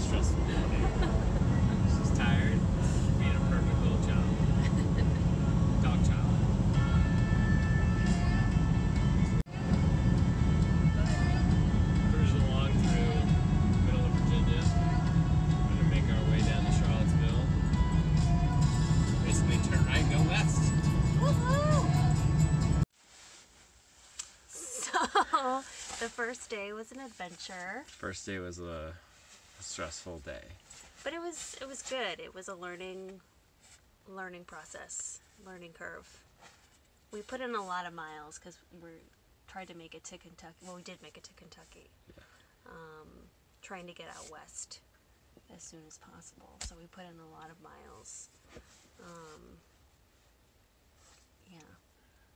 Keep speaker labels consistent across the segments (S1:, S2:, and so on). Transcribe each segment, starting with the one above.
S1: stressful morning. She's tired. Being a perfect little child. Dog child. Cruising along through the middle of Virginia. We're gonna make our way down to Charlottesville. Basically turn right and go west.
S2: Woohoo! So, the first day was an adventure.
S1: First day was a stressful day.
S2: But it was good. It was a learning process, learning curve. We put in a lot of miles because we tried to make it to Kentucky. Well, we did make it to Kentucky.
S1: Yeah.
S2: Trying to get out west as soon as possible. So we put in a lot of miles. Yeah.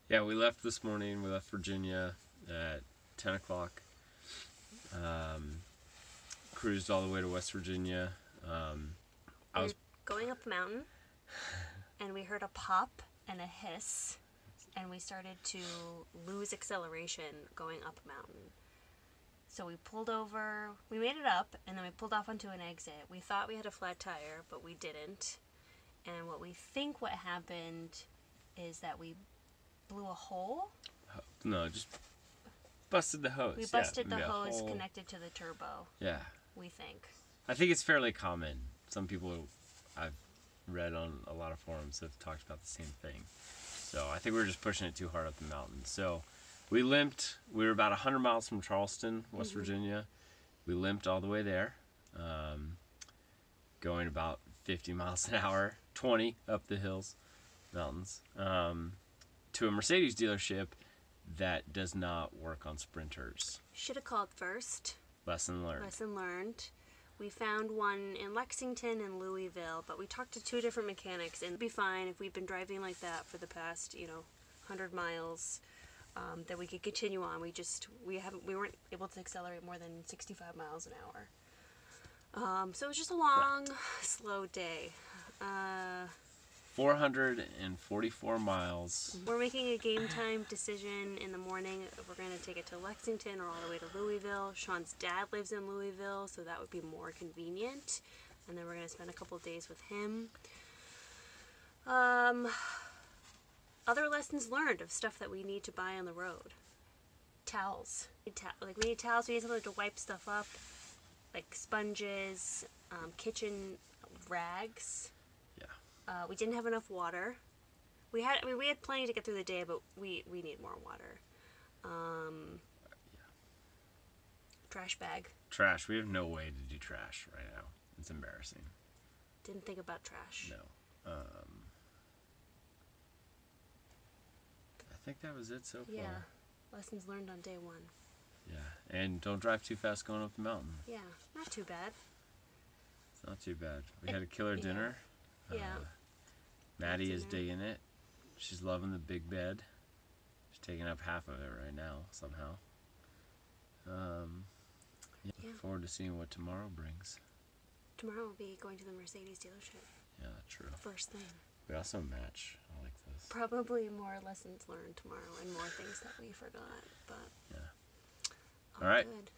S1: Yeah, we left this morning. We left Virginia at 10 o'clock. Cruised all the way to West Virginia. I was
S2: going up the mountain, and we heard a pop and a hiss, and we started to lose acceleration going up a mountain. So we pulled over, we made it up, and then we pulled off onto an exit. We thought we had a flat tire, but we didn't. And what we think what happened is that we blew a hole.
S1: No, just busted the hose.
S2: We busted the hose connected to the turbo.
S1: Yeah.
S2: We think.
S1: I think it's fairly common. Some people I've read on a lot of forums have talked about the same thing. So I think we were just pushing it too hard up the mountain. So we limped. We were about 100 miles from Charleston, West Virginia. We limped all the way there, going about 50 miles an hour, 20 up the hills, mountains, to a Mercedes dealership that does not work on sprinters.
S2: Should have called first.
S1: Lesson learned.
S2: Lesson learned. We found one in Lexington and Louisville, but we talked to two different mechanics, and it'd be fine if we've been driving like that for the past, 100 miles, that we could continue on. We weren't able to accelerate more than 65 miles an hour. So it was just a long, slow day.
S1: 444 miles.
S2: We're making a game time decision in the morning if we're going to take it to Lexington or all the way to Louisville. Sean's dad lives in Louisville, so that would be more convenient. And then we're going to spend a couple of days with him. Other lessons learned of stuff that we need to buy on the road. Towels. We need towels. We need something to wipe stuff up, like sponges, kitchen rags. We didn't have enough water. We had plenty to get through the day, but we need more water. Trash bag.
S1: Trash. We have no way to do trash right now. It's embarrassing.
S2: Didn't think about trash.
S1: No. I think that was it so far.
S2: Yeah. Lessons learned on day one.
S1: Yeah. And don't drive too fast going up the mountain.
S2: Yeah. Not too bad.
S1: It's not too bad. We had a killer dinner.
S2: Yeah.
S1: Maddie is digging it. She's loving the big bed. She's taking up half of it right now, somehow. Look forward to seeing what tomorrow brings.
S2: Tomorrow we'll be going to the Mercedes dealership.
S1: Yeah, true.
S2: First thing.
S1: We also match. I like this.
S2: Probably more lessons learned tomorrow and more things that we forgot, but
S1: yeah. All right.
S2: Good.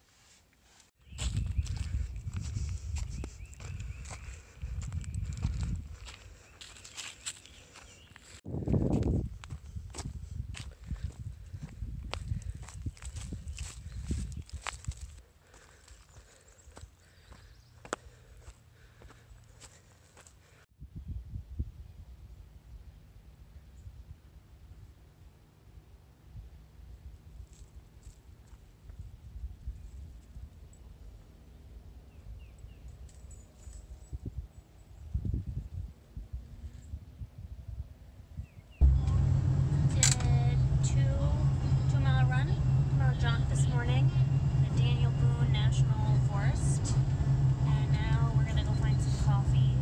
S2: Jaunt this morning in the Daniel Boone National Forest, and now we're gonna go find some coffee.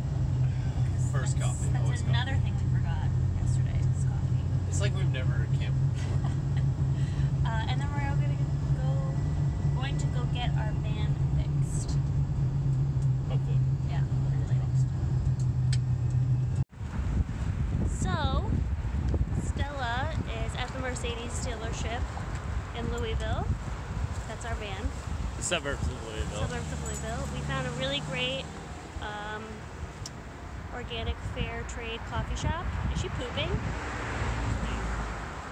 S1: First coffee.
S2: That's another thing we forgot yesterday. Was coffee.
S1: It's like we've never camped.
S2: And then we're going to go get our van fixed.
S1: Hopefully.
S2: Yeah, hopefully. So Stella is at the Mercedes dealership in Louisville. That's our van.
S1: The suburbs of Louisville.
S2: We found a really great organic fair trade coffee shop. Is she pooping?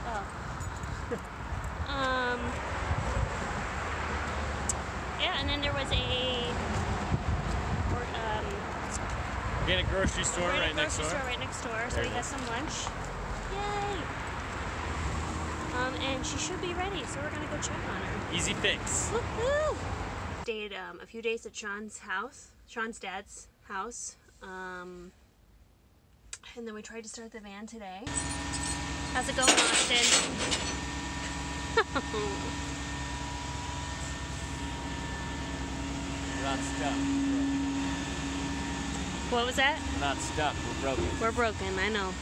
S2: Oh. Yeah, and then there was a
S1: organic grocery store right next door.
S2: So we had some lunch. Yay! And she should be ready, so we're gonna go check on her.
S1: Easy fix.
S2: Woohoo! Stayed a few days at Sean's dad's house. And then we tried to start the van today. How's it going, Austin?
S1: We're not stuck.
S2: What was that?
S1: We're not stuck. We're broken.
S2: We're broken, I know.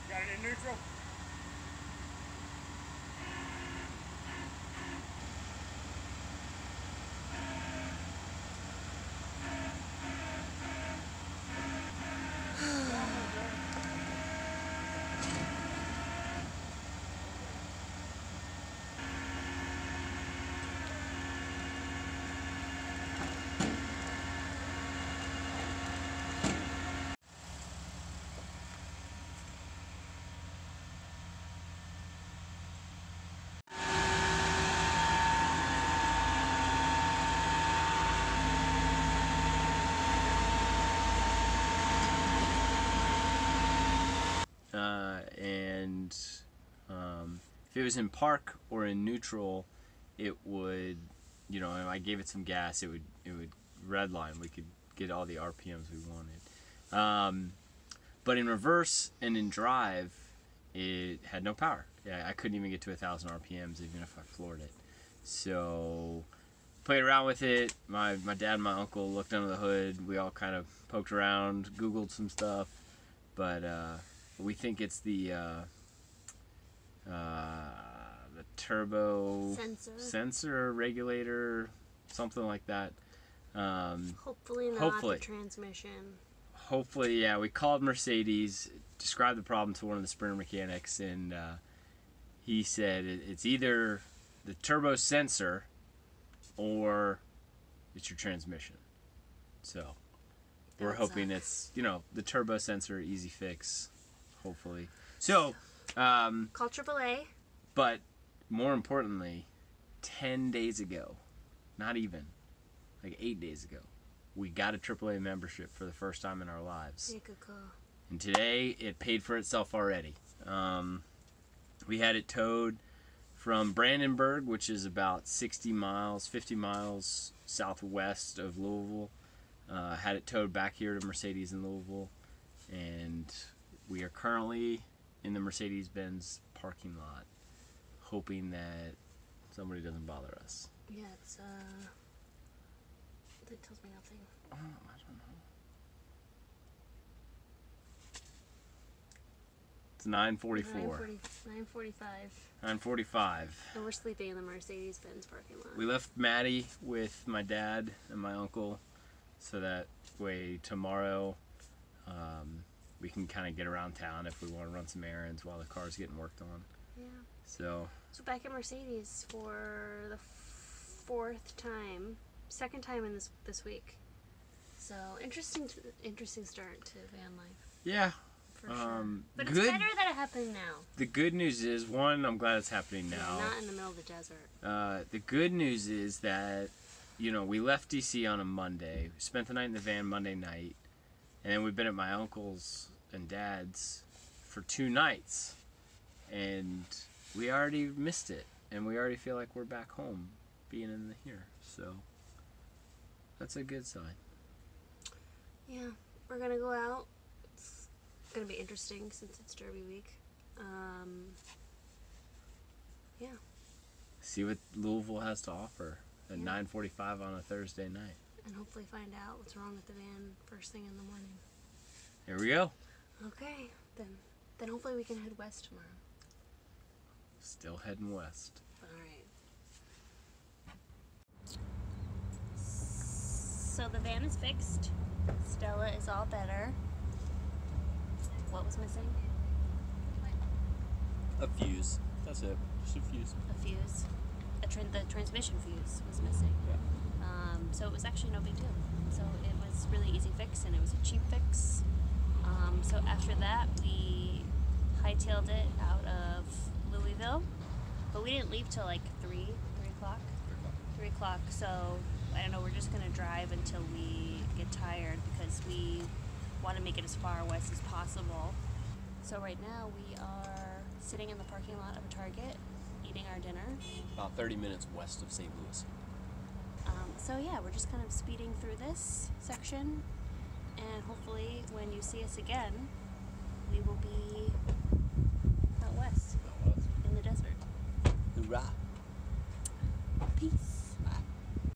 S1: Got it in neutral. If it was in park or in neutral, it would, you know, if I gave it some gas, it would redline. We could get all the RPMs we wanted. But in reverse and in drive, it had no power. Yeah, I couldn't even get to 1,000 RPMs even if I floored it. So played around with it. My dad and my uncle looked under the hood. We all kind of poked around, Googled some stuff, but we think it's the turbo sensor regulator, something like that.
S2: Hopefully not the transmission.
S1: Hopefully, yeah. We called Mercedes, described the problem to one of the Sprinter mechanics, and he said it's either the turbo sensor or it's your transmission. So we're hoping it's, you know, the turbo sensor, easy fix, hopefully. So
S2: call AAA.
S1: But more importantly, 10 days ago, not even, like 8 days ago, we got a AAA membership for the first time in our lives.
S2: Yeah, good call.
S1: And today, it paid for itself already. We had it towed from Brandenburg, which is about 50 miles southwest of Louisville. Had it towed back here to Mercedes in Louisville. And we are currently in the Mercedes-Benz parking lot, hoping that somebody doesn't bother us.
S2: Yeah, it's that tells me nothing.
S1: Oh, I don't know. It's 9:44.
S2: 9:45.
S1: 9:45.
S2: And we're sleeping in the Mercedes-Benz parking lot.
S1: We left Maddie with my dad and my uncle, so that way tomorrow we can kind of get around town if we want to run some errands while the car's getting worked on.
S2: Yeah.
S1: So
S2: back at Mercedes for the second time in this week. So interesting start to van life.
S1: Yeah.
S2: For sure. But it's better that it happened now.
S1: The good news is, one, I'm glad it's happening now.
S2: Yeah, not in the middle of the desert.
S1: The good news is that, you know, we left DC on a Monday. We spent the night in the van Monday night. And then we've been at my uncle's and dad's for 2 nights. And we already missed it. And we already feel like we're back home being in here. So that's a good sign.
S2: Yeah, we're going to go out. It's going to be interesting since it's Derby week. Yeah.
S1: See what Louisville has to offer at 9:45 on a Thursday night.
S2: And hopefully find out what's wrong with the van first thing in the morning.
S1: Here we go.
S2: Okay, then hopefully we can head west tomorrow.
S1: Still heading west.
S2: Alright. So the van is fixed. Stella is all better. What was missing?
S1: A fuse. That's it. Just a fuse.
S2: A fuse. The transmission fuse was missing.
S1: Yeah.
S2: So it was actually no big deal. So it was really easy fix, and it was a cheap fix. So after that, we hightailed it out of Louisville, but we didn't leave till like 3 o'clock. 3 o'clock. So I don't know. We're just gonna drive until we get tired because we want to make it as far west as possible. So right now we are sitting in the parking lot of a Target, eating our dinner.
S1: About 30 minutes west of St. Louis.
S2: So yeah, we're just kind of speeding through this section, and hopefully when you see us again, we will be out west in the desert.
S1: Hoorah!